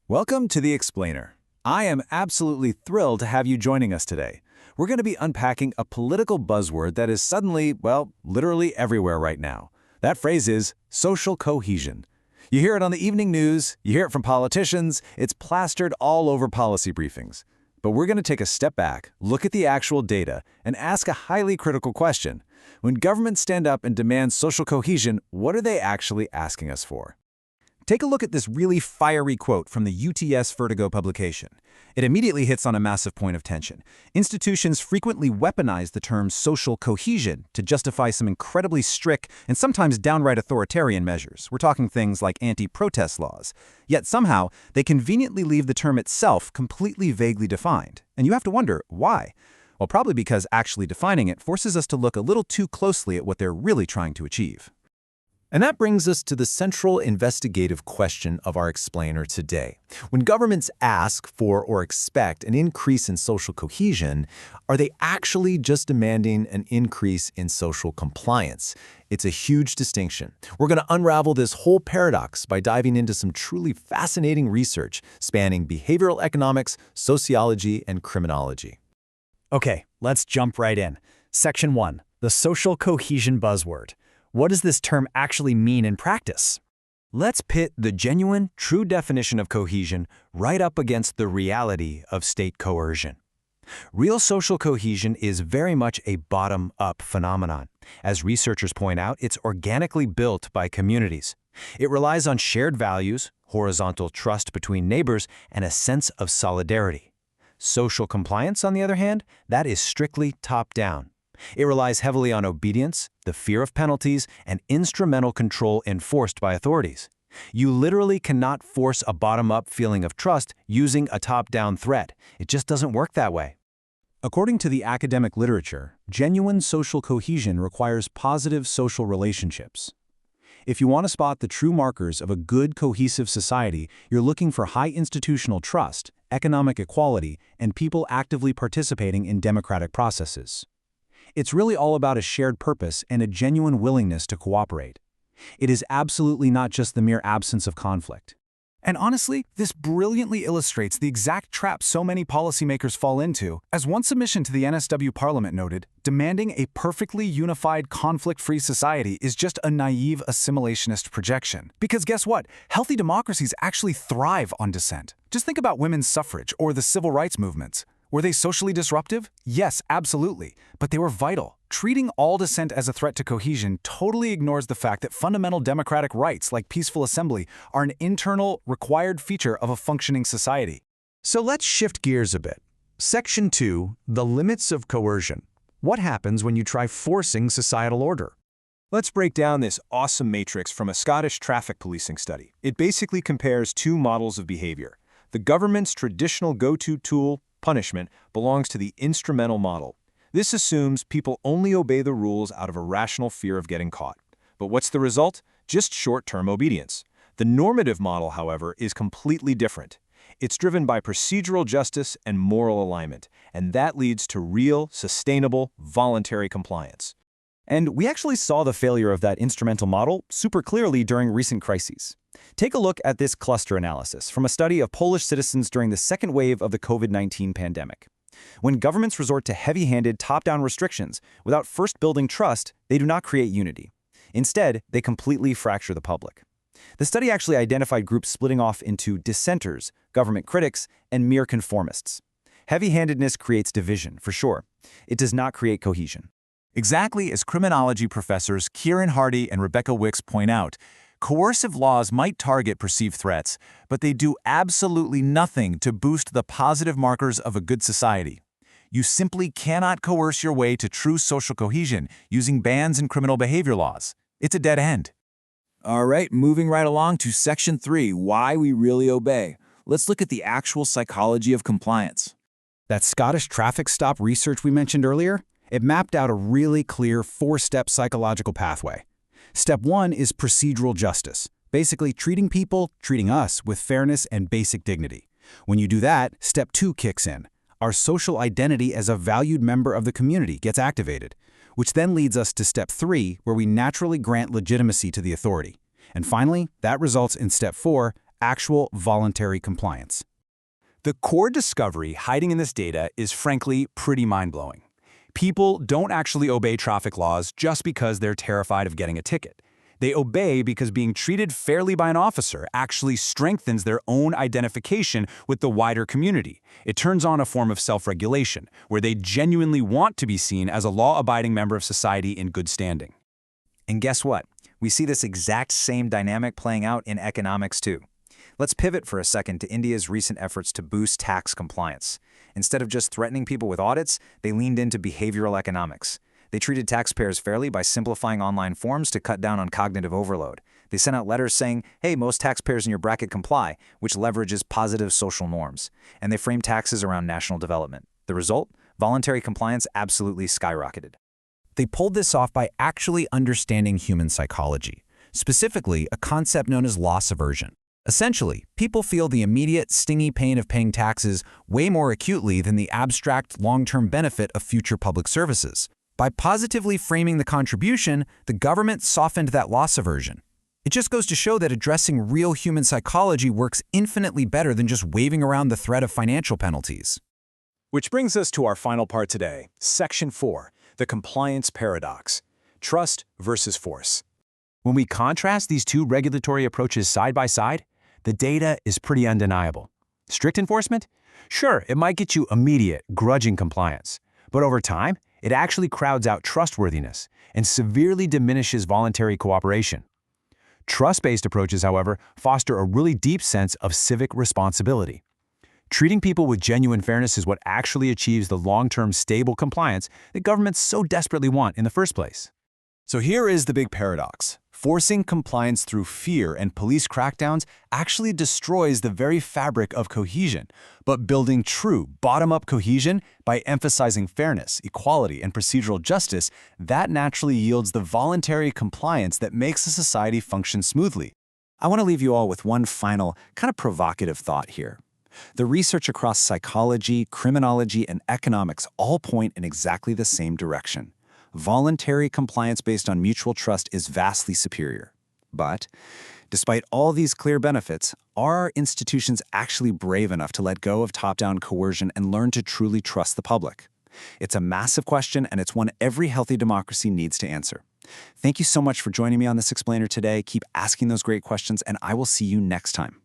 Welcome to The Explainer. I am absolutely thrilled to have you joining us today. We're going to be unpacking a political buzzword that is suddenly, well, literally everywhere right now. That phrase is social cohesion. You hear it on the evening news, you hear it from politicians, it's plastered all over policy briefings. But we're going to take a step back, look at the actual data, and ask a highly critical question. When governments stand up and demand social cohesion, what are they actually asking us for? Take a look at this really fiery quote from the UTS Vertigo publication. It immediately hits on a massive point of tension. Institutions frequently weaponize the term social cohesion to justify some incredibly strict and sometimes downright authoritarian measures. We're talking things like anti-protest laws. Yet somehow, they conveniently leave the term itself completely vaguely defined. And you have to wonder, why? Well, probably because actually defining it forces us to look a little too closely at what they're really trying to achieve. And that brings us to the central investigative question of our explainer today. When governments ask for or expect an increase in social cohesion, are they actually just demanding an increase in social compliance? It's a huge distinction. We're going to unravel this whole paradox by diving into some truly fascinating research spanning behavioral economics, sociology, and criminology. Okay, let's jump right in. Section 1, the social cohesion buzzword. What does this term actually mean in practice? Let's pit the genuine, true definition of cohesion right up against the reality of state coercion. Real social cohesion is very much a bottom-up phenomenon. As researchers point out, it's organically built by communities. It relies on shared values, horizontal trust between neighbors, and a sense of solidarity. Social compliance, on the other hand, that is strictly top-down. It relies heavily on obedience, the fear of penalties, and instrumental control enforced by authorities. You literally cannot force a bottom-up feeling of trust using a top-down threat. It just doesn't work that way. According to the academic literature, genuine social cohesion requires positive social relationships. If you want to spot the true markers of a good, cohesive society, you're looking for high institutional trust, economic equality, and people actively participating in democratic processes. It's really all about a shared purpose and a genuine willingness to cooperate. It is absolutely not just the mere absence of conflict. And honestly, this brilliantly illustrates the exact trap so many policymakers fall into. As one submission to the NSW Parliament noted, demanding a perfectly unified, conflict-free society is just a naive assimilationist projection. Because guess what? Healthy democracies actually thrive on dissent. Just think about women's suffrage or the civil rights movements. Were they socially disruptive? Yes, absolutely. But they were vital. Treating all dissent as a threat to cohesion totally ignores the fact that fundamental democratic rights, like peaceful assembly, are an internal, required feature of a functioning society. So let's shift gears a bit. Section 2, the limits of coercion. What happens when you try forcing societal order? Let's break down this awesome matrix from a Scottish traffic policing study. It basically compares two models of behavior. The government's traditional go-to tool, punishment, belongs to the instrumental model. This assumes people only obey the rules out of a rational fear of getting caught. But what's the result? Just short-term obedience. The normative model, however, is completely different. It's driven by procedural justice and moral alignment, and that leads to real, sustainable, voluntary compliance. And we actually saw the failure of that instrumental model super clearly during recent crises. Take a look at this cluster analysis from a study of Polish citizens during the second wave of the COVID-19 pandemic. When governments resort to heavy-handed top-down restrictions without first building trust, they do not create unity. Instead, they completely fracture the public. The study actually identified groups splitting off into dissenters, government critics, and mere conformists. Heavy-handedness creates division, for sure. It does not create cohesion. Exactly as criminology professors Kieran Hardy and Rebecca Wicks point out, coercive laws might target perceived threats, but they do absolutely nothing to boost the positive markers of a good society. You simply cannot coerce your way to true social cohesion using bans and criminal behavior laws. It's a dead end. All right, moving right along to Section 3, why we really obey. Let's look at the actual psychology of compliance. That Scottish traffic stop research we mentioned earlier, it mapped out a really clear four-step psychological pathway. Step 1 is procedural justice, basically treating people, treating us with fairness and basic dignity. When you do that, Step 2 kicks in. Our social identity as a valued member of the community gets activated, which then leads us to Step 3, where we naturally grant legitimacy to the authority. And finally, that results in Step 4, actual voluntary compliance. The core discovery hiding in this data is frankly pretty mind-blowing. People don't actually obey traffic laws just because they're terrified of getting a ticket. They obey because being treated fairly by an officer actually strengthens their own identification with the wider community. It turns on a form of self-regulation, where they genuinely want to be seen as a law-abiding member of society in good standing. And guess what? We see this exact same dynamic playing out in economics too. Let's pivot for a second to India's recent efforts to boost tax compliance. Instead of just threatening people with audits, they leaned into behavioral economics. They treated taxpayers fairly by simplifying online forms to cut down on cognitive overload. They sent out letters saying, hey, most taxpayers in your bracket comply, which leverages positive social norms. And they framed taxes around national development. The result? Voluntary compliance absolutely skyrocketed. They pulled this off by actually understanding human psychology, specifically a concept known as loss aversion. Essentially, people feel the immediate, stingy pain of paying taxes way more acutely than the abstract, long-term benefit of future public services. By positively framing the contribution, the government softened that loss aversion. It just goes to show that addressing real human psychology works infinitely better than just waving around the threat of financial penalties. Which brings us to our final part today, Section 4, the compliance paradox, trust versus force. When we contrast these two regulatory approaches side by side, the data is pretty undeniable. Strict enforcement? Sure, it might get you immediate, grudging compliance. But over time, it actually crowds out trustworthiness and severely diminishes voluntary cooperation. Trust-based approaches, however, foster a really deep sense of civic responsibility. Treating people with genuine fairness is what actually achieves the long-term stable compliance that governments so desperately want in the first place. So here is the big paradox. Forcing compliance through fear and police crackdowns actually destroys the very fabric of cohesion, but building true bottom-up cohesion by emphasizing fairness, equality, and procedural justice, that naturally yields the voluntary compliance that makes a society function smoothly. I want to leave you all with one final, kind of provocative thought here. The research across psychology, criminology, and economics all point in exactly the same direction. Voluntary compliance based on mutual trust is vastly superior. But, despite all these clear benefits, are our institutions actually brave enough to let go of top-down coercion and learn to truly trust the public? It's a massive question, and it's one every healthy democracy needs to answer. Thank you so much for joining me on this Explainer today. Keep asking those great questions, and I will see you next time.